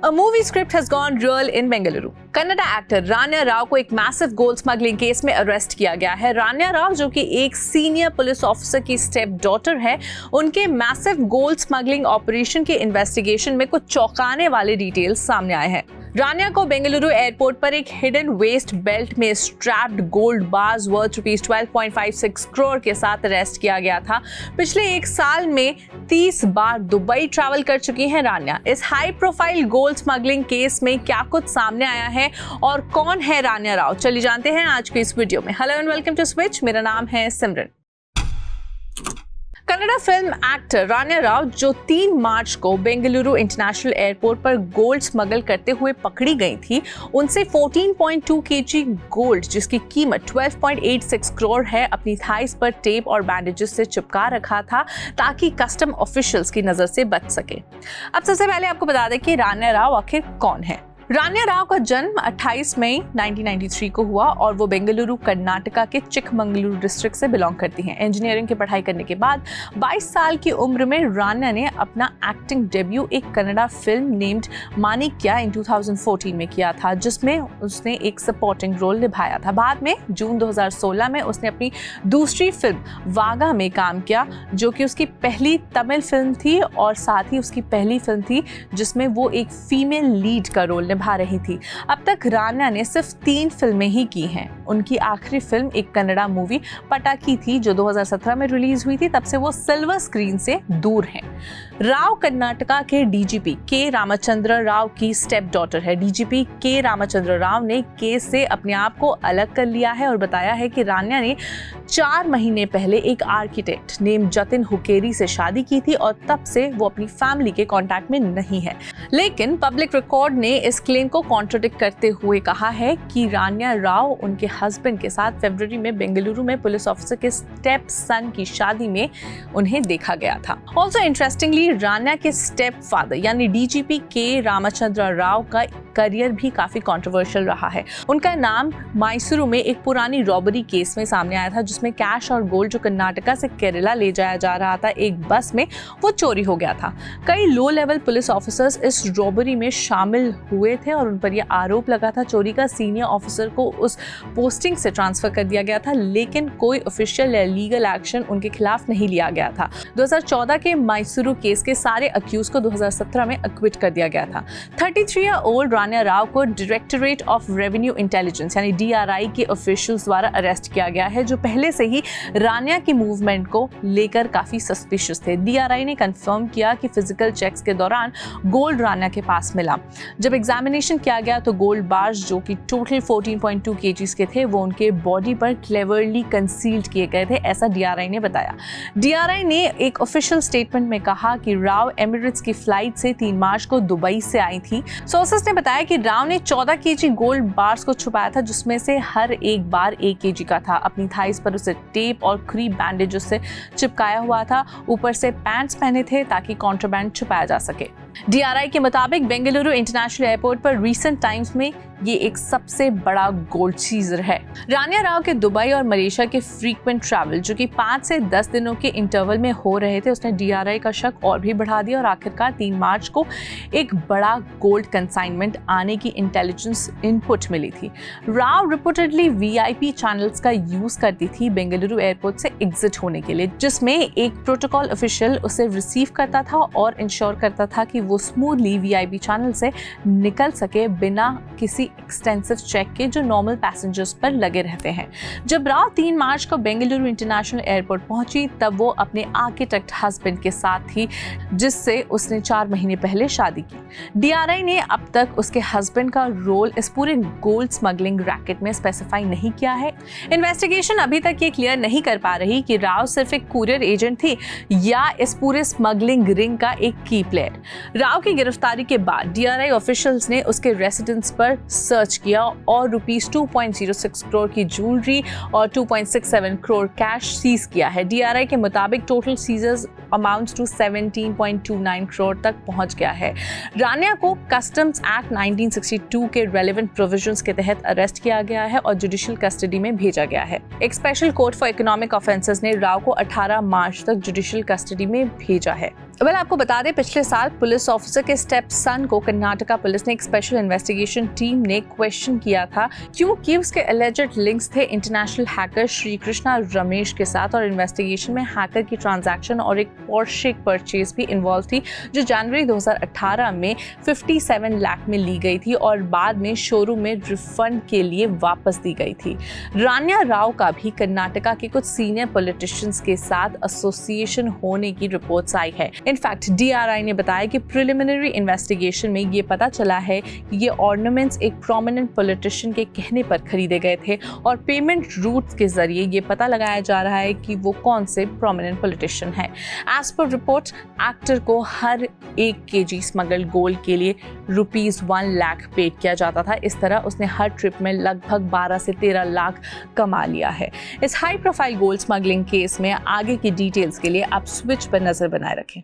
A movie script has gone real in Bengaluru. Kannada actor Ranya Rao को एक massive gold smuggling case में arrest किया गया है। रान्या राव, जो कि एक सीनियर पुलिस ऑफिसर की स्टेप डॉटर है, उनके मैसिव गोल्ड स्मगलिंग ऑपरेशन के इन्वेस्टिगेशन में कुछ चौंकाने वाले डिटेल्स सामने आए हैं। रान्या को बेंगलुरु एयरपोर्ट पर एक हिडन वेस्ट बेल्ट में strapped gold bars worth ₹12.56 crore के साथ अरेस्ट किया गया था। पिछले एक साल में 30 बार दुबई ट्रैवल कर चुकी हैं रान्या। इस high profile gold smuggling case में क्या कुछ सामने आया है और कौन है रान्या राव, चलिए जानते हैं आज के इस वीडियो में। Hello and welcome to Switch, मेरा नाम है सिमरन। कन्नड़ा फिल्म एक्टर रान्या राव, जो 3 मार्च को बेंगलुरु इंटरनेशनल एयरपोर्ट पर गोल्ड स्मगल करते हुए पकड़ी गई थी, उनसे 14.2 kg गोल्ड, जिसकी कीमत 12.86 करोड़ है, अपनी थाइस पर टेप और बैंडेजेस से चिपका रखा था ताकि कस्टम ऑफिशियल्स की नजर से बच सके। अब सबसे पहले आपको बता दें कि रान्या राव आखिर कौन है। रान्या राव का जन्म 28 मई 1993 को हुआ और वो बेंगलुरु कर्नाटका के चिकमंगलुरु डिस्ट्रिक्ट से बिलोंग करती हैं। इंजीनियरिंग की पढ़ाई करने के बाद 22 साल की उम्र में रान्या ने अपना एक्टिंग डेब्यू एक कन्नड़ा फिल्म नेम्ड माणिक्य इन 2014 में किया था, जिसमें उसने एक सपोर्टिंग रोल निभाया था। बाद में जून 2016 में उसने अपनी दूसरी फिल्म वागा में काम किया, जो कि उसकी पहली तमिल फिल्म थी और साथ ही उसकी पहली फिल्म थी जिसमें वो एक फीमेल लीड का रोल निभा रही थी। अब तक रान्या ने सिर्फ 3 फिल्में ही की हैं। उनकी आखिरी फिल्म एक कन्नड़ा मूवी पटाकी थी, जो 2017 में रिलीज हुई थी। तब से वो सिल्वर स्क्रीन से दूर हैं। राव कर्नाटका के डीजीपी के रामचंद्र राव की स्टेप डॉटर है। डीजीपी के रामचंद्र राव ने केस से अपने आप को अलग कर लिया है और बताया है कि रान्या ने 4 महीने पहले एक आर्किटेक्ट नेम जतिन हुकेरी से शादी की थी और तब से वो अपनी फैमिली के कांटेक्ट में नहीं है। लेकिन पब्लिक रिकॉर्ड ने इस क्लेम को कॉन्ट्रडिक्ट करते हुए कहा है कि रान्या राव उनके हस्बैंड के साथ फरवरी में बेंगलुरु में पुलिस ऑफिसर के स्टेप सन की शादी में उन्हें देखा गया था। ऑल्सो इंटरेस्टिंगली, रान्या के स्टेप फादर यानी डीजीपी के रामचंद्र राव का करियर भी काफी कंट्रोवर्शियल रहा है। उनका नाम मैसूरू में एक पुरानी रॉबरी केस में सामने आया था, जिसमें कैश और गोल्ड जो कर्नाटका से केरला ले जाया जा रहा था एक बस में, वो चोरी हो गया था। कई लो लेवल पुलिस ऑफिसर्स इस रॉबरी में शामिल हुए थे और उन पर यह आरोप लगा था चोरी का। सीनियर ऑफिसर को उस पोस्टिंग से ट्रांसफर कर दिया गया था, लेकिन कोई ऑफिशियल या लीगल एक्शन उनके खिलाफ नहीं लिया गया था। 2014 के मैसूरू केस के सारे अक्यूज को 2017 में एक्विट कर दिया गया था। 33 ईयर ओल्ड रान्या राव को डायरेक्टोरेट ऑफ रेवेन्यू इंटेलिजेंस यानी DRI के ऑफिशियल्स द्वारा अरेस्ट किया गया है, जो पहले से ही रान्या की मूवमेंट को लेकर काफी सस्पिशियस थे। DRI ने कंफर्म किया कि फिजिकल चेक्स के दौरान गोल्ड रान्या के पास मिला। जब एग्जामिनेशन किया गया तो गोल्ड बार्स, जो कि टोटल 14.2 kg के थे, वो उनके बॉडी पर क्लेवरली कंसील्ड किए गए थे, ऐसा DRI ने बताया। DRI ने एक ऑफिशियल स्टेटमेंट में कहा कि राव एमिरेट्स की फ्लाइट से 3 मार्च को दुबई से आई थी। सोर्सेस ने बताया कि राव ने 14 kg गोल्ड बार्स को छुपाया था, जिसमें से हर एक बार 1 kg का था। अपनी थाइस पर उसे टेप और क्रीप बैंडेज से चिपकाया हुआ था। ऊपर से पैंट्स पहने थे ताकि कॉन्ट्राबैंड छुपाया जा सके। DRI के मुताबिक बेंगलुरु इंटरनेशनल एयरपोर्ट पर रीसेंट टाइम्स में ये एक सबसे बड़ा गोल्ड सीजर है। रान्या राव के दुबई और मलेशिया के फ्रीक्वेंट ट्रैवल, जो कि 5 से 10 दिनों के इंटरवल में हो रहे थे, उसने DRI का शक और भी बढ़ा दिया और आखिरकार 3 मार्च को एक बड़ा गोल्ड कंसाइनमेंट आने की इंटेलिजेंस इनपुट मिली थी। राव रिपोर्टेडली VIP चैनल्स का यूज करती थी बेंगलुरु एयरपोर्ट से एग्जिट होने के लिए, जिसमें एक प्रोटोकॉल ऑफिशियल उसे रिसीव करता था और इंश्योर करता था कि वो स्मूथली VIP चैनल से निकल सके बिना किसी एक्सटेंसिव चेक के, जो नॉर्मल पैसेंजर्स पर लगे रहते हैं। जब राव 3 मार्च को बेंगलुरु इंटरनेशनल एयरपोर्ट पहुंची, तब वो अपने आर्किटेक्ट हस्बैंड के साथ थी, जिससे उसने 4 महीने पहले शादी की। DRI ने अब तक उसके हस्बैंड का रोल इस पूरे गोल्ड स्मगलिंग रैकेट में स्पेसिफाई नहीं किया है। इन्वेस्टिगेशन अभी तक ये क्लियर नहीं कर पा रही कि राव सिर्फ एक कुरियर एजेंट थी या इस पूरे स्मगलिंग रिंग का एक की प्लेयर। राव की गिरफ्तारी के बाद DRI ऑफिशियल्स ने उसके रेसिडेंस पर सर्च किया और ₹2.06 करोड़ की ज्वेलरी और 2.67 करोड़ कैश सीज किया है। DRI के मुताबिक total seizures amounts to 17.29 crore तक पहुंच गया है। रान्या को कस्टम्स एक्ट 1962 के रेलेवेंट प्रोविजंस के तहत अरेस्ट किया गया है और जुडिशियल कस्टडी में भेजा गया है। एक special court for economic offences ने राव को 18 मार्च तक जुडिशियल कस्टडी में भेजा है। वेल आपको बता दें, पिछले साल पुलिस ऑफिसर के स्टेप सन को कर्नाटका पुलिस ने एक स्पेशल इन्वेस्टिगेशन टीम ने क्वेश्चन किया था, क्योंकि उसके एलिजेड लिंक्स थे इंटरनेशनल हैकर श्री कृष्णा रमेश के साथ, और इन्वेस्टिगेशन में हैकर की ट्रांजैक्शन और एक पोर्शे परचेज भी इन्वॉल्व थी, जो जनवरी 2018 में 57 लाख में ली गई थी और बाद में शोरूम में रिफंड के लिए वापस दी गई थी। रान्या राव का भी कर्नाटका के कुछ सीनियर पॉलिटिशियंस के साथ एसोसिएशन होने की रिपोर्ट्स आई है। इनफैक्ट DRI ने बताया कि प्रिलिमिनरी इन्वेस्टिगेशन में ये पता चला है कि ये ऑर्नामेंट्स एक प्रोमिनेंट पॉलिटिशियन के कहने पर खरीदे गए थे, और पेमेंट रूट्स के जरिए ये पता लगाया जा रहा है कि वो कौन से प्रोमिनेंट पॉलिटिशियन है। एज पर रिपोर्ट, एक्टर को हर 1 kg स्मगल्ड गोल्ड के लिए ₹1 लाख पेड किया जाता था। इस तरह उसने हर ट्रिप में लगभग 12 से 13 लाख कमा लिया है। इस high profile gold smuggling case में आगे की डिटेल्स के लिए आप स्विच पर नजर बनाए रखें।